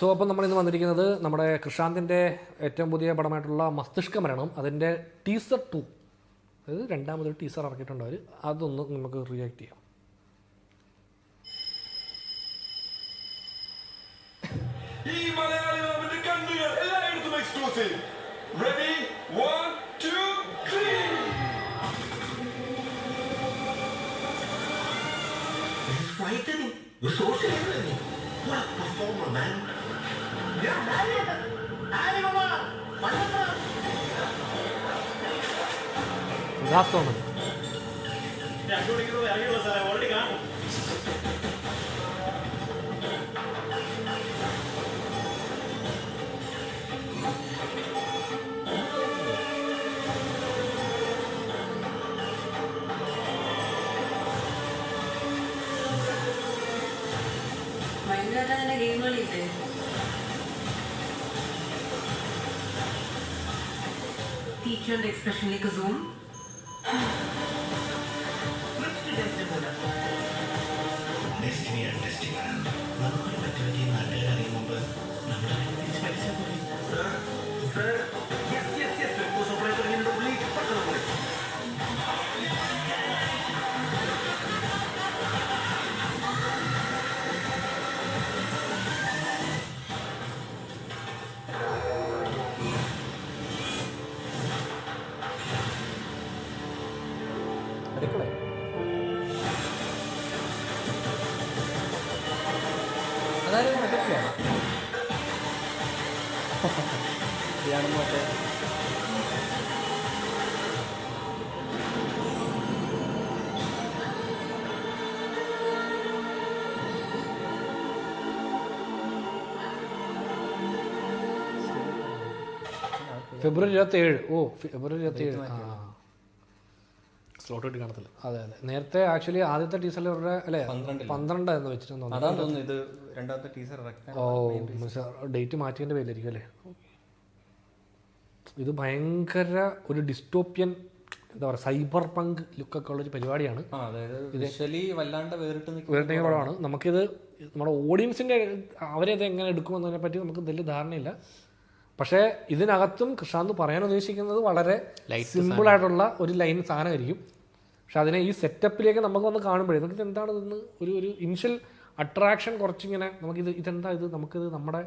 So അപ്പം നമ്മളിന്ന് വന്നിരിക്കുന്നത് നമ്മുടെ കൃഷാന്തിൻ്റെ ഏറ്റവും പുതിയ പടമായിട്ടുള്ള മസ്തിഷ്ക മരണം അതിൻ്റെ ടീസർ 2, അതായത് രണ്ടാമതൊരു ടീസർ ഇറക്കിയിട്ടുണ്ട് അവർ. അതൊന്ന് നമുക്ക് റിയാക്ട് ചെയ്യാം. സുഹാസോമൻ ടീച്ചറിന്റെ എക്സ്പ്രഷനിലേക്ക് സൂം. നമുക്കൊരു പറ്റുപറ്റി നാട്ടുകാർ അറിയും മുമ്പ് നമ്മുടെ അടുക്കള അതായത് അടുക്കള ഇയാണെന്ന് മറ്റേ ഫെബ്രുവരി 27. ഓ, ഫെബ്രുവരി 27. സ്ലോട്ട് കിട്ടി കാണത്തില്ല. അതെ അതെ, നേരത്തെ ആക്ച്വലി ആദ്യത്തെ ടീസറിൽ അല്ലേ 12 എന്ന് വെച്ചിട്ടുണ്ടോ? ഇത് രണ്ടാമത്തെ ടീസർ. ഓ, ഡേറ്റ് മാറ്റിയതിൻ്റെ പേരിലായിരിക്കും അല്ലേ. ഇത് ഭയങ്കര ഒരു ഡിസ്റ്റോപ്യൻ, എന്താ പറയുക, സൈബർ പങ്ക് ലുക്കൊക്കെ ഉള്ളൊരു പരിപാടിയാണ്. വേറിട്ട പടമാണ്. നമുക്കിത് നമ്മുടെ ഓഡിയൻസിൻ്റെ അവരത് എങ്ങനെ എടുക്കുമെന്നതിനെ പറ്റി നമുക്ക് വലിയ ധാരണയില്ല. പക്ഷേ ഇതിനകത്തും കൃഷാന്ത് പറയാൻ ഉദ്ദേശിക്കുന്നത് വളരെ സിമ്പിളായിട്ടുള്ള ഒരു ലൈൻ സാധനമായിരിക്കും. പക്ഷെ അതിനെ ഈ സെറ്റപ്പിലേക്ക് നമുക്ക് വന്ന് കാണുമ്പോഴേ നമുക്ക് എന്താണ് ഇതെന്ന് ഒരു ഇനിഷ്യൽ അട്രാക്ഷൻ കുറച്ചിങ്ങനെ നമുക്കിത് ഇതെന്താ ഇത് നമുക്കിത് നമ്മുടെ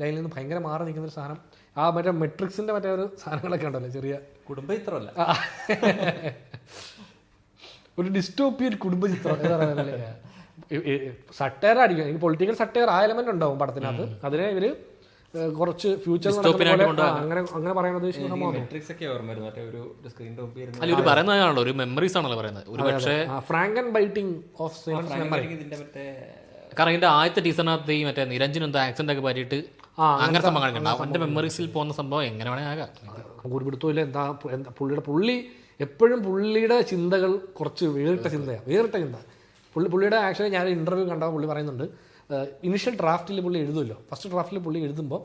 ലൈനിൽ നിന്ന് ഭയങ്കര മാറി നിൽക്കുന്നൊരു സാധനം. ആ മറ്റേ മെട്രിക്സിൻ്റെ മറ്റേ ഒരു സാധനങ്ങളൊക്കെ ഉണ്ടല്ലോ, ചെറിയ കുടുംബചിത്രമല്ല, ഒരു ഡിസ്റ്റോപ്പിയൻ കുടുംബചിത്രം എന്താ പറയുക. സട്ടയർ ആയിരിക്കും, എനിക്ക് പൊളിറ്റിക്കൽ സട്ടയർ ആ എലമെന്റ് ഉണ്ടാവും പടത്തിനകത്ത്. അതിനെ ഇവര് കുറച്ച് ഫ്യൂച്ചർ അങ്ങനെ പറയാൻ ഉദ്ദേശിക്കുന്ന പറയുന്നതാണല്ലോ, ഒരു മെമ്മറീസ് ആണല്ലോ പറയുന്നത്. ഒരു പക്ഷേ ഫ്രാങ്കൻ ബൈറ്റിംഗ് ഓഫ് മെമ്മറി. കാരണം ഇതിന്റെ ആദ്യത്തെ ടീച്ചറിനകത്ത് ഈ മറ്റേ നിരഞ്ജൻ എന്തോ ആക്സിഡന്റ് ഒക്കെ പറ്റിയിട്ട് അങ്ങനെ സംഭവം കാണിക്കണ്ട. അവന്റെ മെമ്മറീസിൽ പോകുന്ന സംഭവം എങ്ങനെ വേണേ ആകാം. ഒരു പിടുത്തമില്ല. എന്താ പുള്ളി എപ്പോഴും പുള്ളിയുടെ ചിന്തകൾ കുറച്ച് വേറിട്ട ചിന്ത. പുള്ളിയുടെ ആക്ച്വലി ഞാൻ ഇന്റർവ്യൂ കണ്ടപ്പോൾ പുള്ളി പറയുന്നുണ്ട്, ഇനിഷ്യൽ ഡ്രാഫ്റ്റിൽ പുള്ളി എഴുതുമല്ലോ, ഫസ്റ്റ് ഡ്രാഫ്റ്റിൽ പുള്ളി എഴുതുമ്പോൾ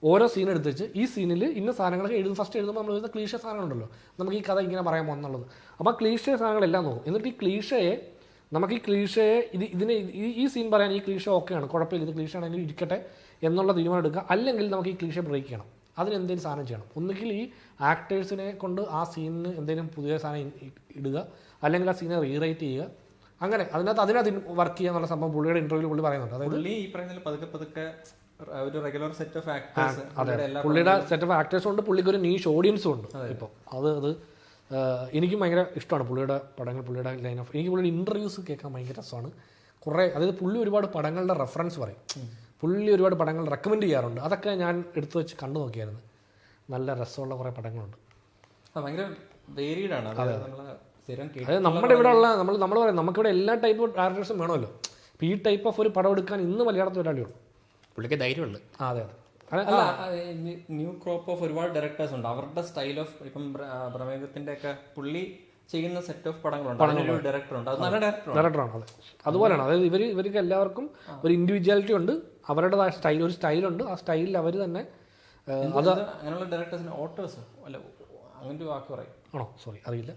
ഓരോ സീൻ എടുത്ത് വെച്ച് ഈ സീനിൽ ഇന്ന സാധനങ്ങളൊക്കെ ഫസ്റ്റ് എഴുതുമ്പോൾ നമ്മൾ എഴുതുന്ന ക്ലീഷ സാധനങ്ങളുണ്ടല്ലോ, നമുക്ക് ഈ കഥ ഇങ്ങനെ പറയാമോ എന്നുള്ളത്. അപ്പോൾ ആ ക്ലീഷ സാധനങ്ങളെല്ലാം നോക്കും. എന്നിട്ട് ഈ ക്ലീഷയെ ഇതിനെ ഈ സീൻ പറയാൻ ഈ ക്ലീഷ ഓക്കെയാണ്, കുഴപ്പമില്ല, ഇത് ക്ലീഷ ആണെങ്കിൽ ഇരിക്കട്ടെ എന്നുള്ള തീരുമാനം എടുക്കുക. അല്ലെങ്കിൽ നമുക്ക് ഈ ക്ലീഷ ബ്രേക്ക് ചെയ്യണം, അതിനെന്തെങ്കിലും സാധനം ചെയ്യണം. ഒന്നുകിൽ ഈ ആക്ടേഴ്സിനെ കൊണ്ട് ആ സീനിന് എന്തെങ്കിലും പുതിയ സാധനം ഇടുക, അല്ലെങ്കിൽ ആ സീനെ റീറൈറ്റ് ചെയ്യുക. അങ്ങനെ അതിനകത്ത് വർക്ക് ചെയ്യാന്നുള്ള സംഭവം പുള്ളിയുടെ ഇന്റർവ്യൂവിൽ പുള്ളി പറയുന്നുണ്ട്. അതായത് പുള്ളിയുടെ സെറ്റ് ഓഫ് ആക്ടേഴ്സും ഉണ്ട്, പുള്ളിക്ക് ഒരു നീഷ് ഓഡിയൻസും ഉണ്ട്. ഇപ്പോൾ അത് എനിക്കും ഭയങ്കര ഇഷ്ടമാണ് പുള്ളിയുടെ പടങ്ങൾ, പുള്ളിയുടെ ലൈൻ ഓഫ്. എനിക്ക് പുള്ളിയുടെ ഇന്റർവ്യൂസ് കേൾക്കാൻ ഭയങ്കര രസമാണ്. കുറേ, അതായത് പുള്ളി ഒരുപാട് പടങ്ങളുടെ റെഫറൻസ് പറയും, പുള്ളി ഒരുപാട് പടങ്ങൾ റെക്കമെൻഡ് ചെയ്യാറുണ്ട്. അതൊക്കെ ഞാൻ എടുത്തു വെച്ച് കണ്ടു നോക്കിയായിരുന്നു. നല്ല രസമുള്ള കുറേ പടങ്ങളുണ്ട്. ഭയങ്കര വേരിയഡാണ്. അതായത് നമ്മുടെ ഇവിടെ ഉള്ള നമ്മൾ പറയും നമുക്കിവിടെ എല്ലാ ടൈപ്പ് ഓഫ് ഡയറക്ടേഴ്സും വേണമല്ലോ. ഇപ്പോൾ ഈ ടൈപ്പ് ഓഫ് ഒരു പടം എടുക്കാൻ ഇന്ന് മലയാളത്തിൽ ഒരാളേ ഉള്ളൂ, പുള്ളിക്ക് ധൈര്യമുള്ളൂ. അതെ ന്യൂ ക്രോപ്പ് ഓഫ് ഒരുപാട് ഡയറക്ടേഴ്സ് ഉണ്ട്. അവരുടെ സ്റ്റൈൽ ഓഫ്, ഇപ്പം പ്രമേഹത്തിന്റെ ഒക്കെ പുള്ളി ചെയ്യുന്ന സെറ്റ് ഓഫ് പടങ്ങളുണ്ട്, ഡയറക്ടറുണ്ട്, അത് നല്ല ഡയറക്ടറാണ്. അതെ, അതുപോലെയാണ്. അതായത് ഇവർക്ക് എല്ലാവർക്കും ഒരു ഇൻഡിവിജ്വാലിറ്റി ഉണ്ട്, അവരുടേതായ ഒരു സ്റ്റൈലുണ്ട്. ആ സ്റ്റൈലിൽ അവർ തന്നെ അങ്ങനെയുള്ള ഡയറക്ടേഴ്സിന് ഓട്ടേഴ്സ് അല്ല, അങ്ങനൊരു വാക്ക് പറയും. ആണോ? സോറി, അറിയില്ല.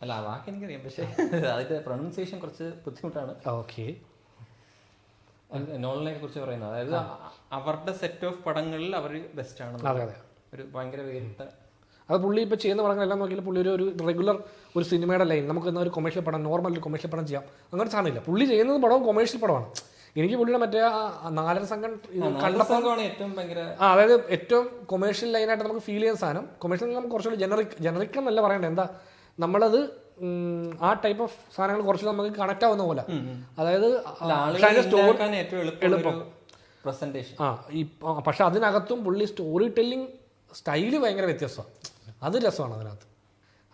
അല്ല, ആ വാക്ക് എനിക്കറിയാം, പക്ഷേ അതിന്റെ പ്രൊണൗൺസിയേഷൻ കുറച്ച് ബുദ്ധിമുട്ടാണ്. ഓക്കെ. നോളിനെ കുറിച്ച് പറയുന്നത്. അതായത് അവരുടെ സെറ്റ് ഓഫ് പടങ്ങളിൽ അവർ ബെസ്റ്റ് ആണ്. അതെ അതെ. ഒരു ഭയങ്കര വേറിട്ട അത് പുള്ളി ഇപ്പോൾ ചെയ്യുന്ന പടങ്ങളെല്ലാം നോക്കിയാൽ പുള്ളി ഒരു റെഗുലർ ഒരു സിനിമയുടെ ലൈൻ നമുക്ക് എന്നാൽ ഒരു കൊമേഴ്ഷ്യൽ പടം നോർമൽ ഒരു കൊമേഴ്ഷ്യൽ പടം ചെയ്യാം അങ്ങനെ സാധനമില്ല. പുള്ളി ചെയ്യുന്നത് പടവും കൊമേഴ്ഷ്യൽ പടമാണ്. എനിക്ക് പുള്ളിയുടെ മറ്റേ നാലര സംഘം കണ്ടപ്പോൾ ഏറ്റവും ഭയങ്കര അതായത് ഏറ്റവും കൊമേഴ്ഷ്യൽ ലൈനായിട്ട് നമുക്ക് ഫീൽ ചെയ്യുന്ന സാധനം. കൊമേഴ്ഷ്യൽ നമുക്ക് കുറച്ചുകൂടി ജനറിക് എന്നല്ല പറയണ്ടേ, എന്താ നമ്മളത് ആ ടൈപ്പ് ഓഫ് സാധനങ്ങൾ കുറച്ച് നമുക്ക് കണക്ട് ആവുന്ന പോലെ. അതായത് എളുപ്പം പ്രസന്റേഷൻ. പക്ഷെ അതിനകത്തും പുള്ളി സ്റ്റോറി ടെല്ലിംഗ് സ്റ്റൈല് ഭയങ്കര വ്യത്യസ്തമാണ്. അത് രസമാണ് അതിനകത്ത്.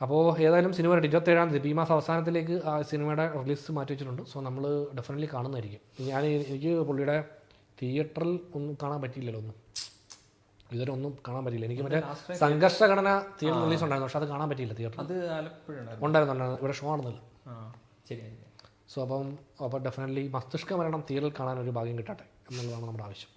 അപ്പോൾ ഏതായാലും സിനിമ 27-ാം തീയതി ഈ മാസം അവസാനത്തിലേക്ക് ആ സിനിമയുടെ റിലീസ് മാറ്റി വെച്ചിട്ടുണ്ട്. സോ നമ്മൾ ഡെഫിനറ്റ്ലി കാണുന്നതായിരിക്കും. എനിക്ക് പുള്ളിയുടെ തിയേറ്ററിൽ ഒന്നും കാണാൻ പറ്റിയില്ലല്ലോ, ഇതുവരെ ഒന്നും കാണാൻ പറ്റിയില്ല. എനിക്ക് മറ്റേ സംഘർഷഘടന തിയേറ്റർ റിലീസ് ഉണ്ടായിരുന്നു, പക്ഷെ അത് കാണാൻ പറ്റിയില്ല തിയേറ്ററിൽ. അത് ആലപ്പുഴ ഉണ്ടായിരുന്നു, ഇവിടെ ഷോ ആണെന്നില്ല. ശരി. സോ അപ്പോൾ ഡെഫിനറ്റ്ലി മസ്തിഷ്ക മരണം തിയേറ്ററിൽ കാണാൻ ഒരു ഭാഗ്യം കിട്ടട്ടെ എന്നുള്ളതാണ് നമ്മുടെ ആവശ്യം.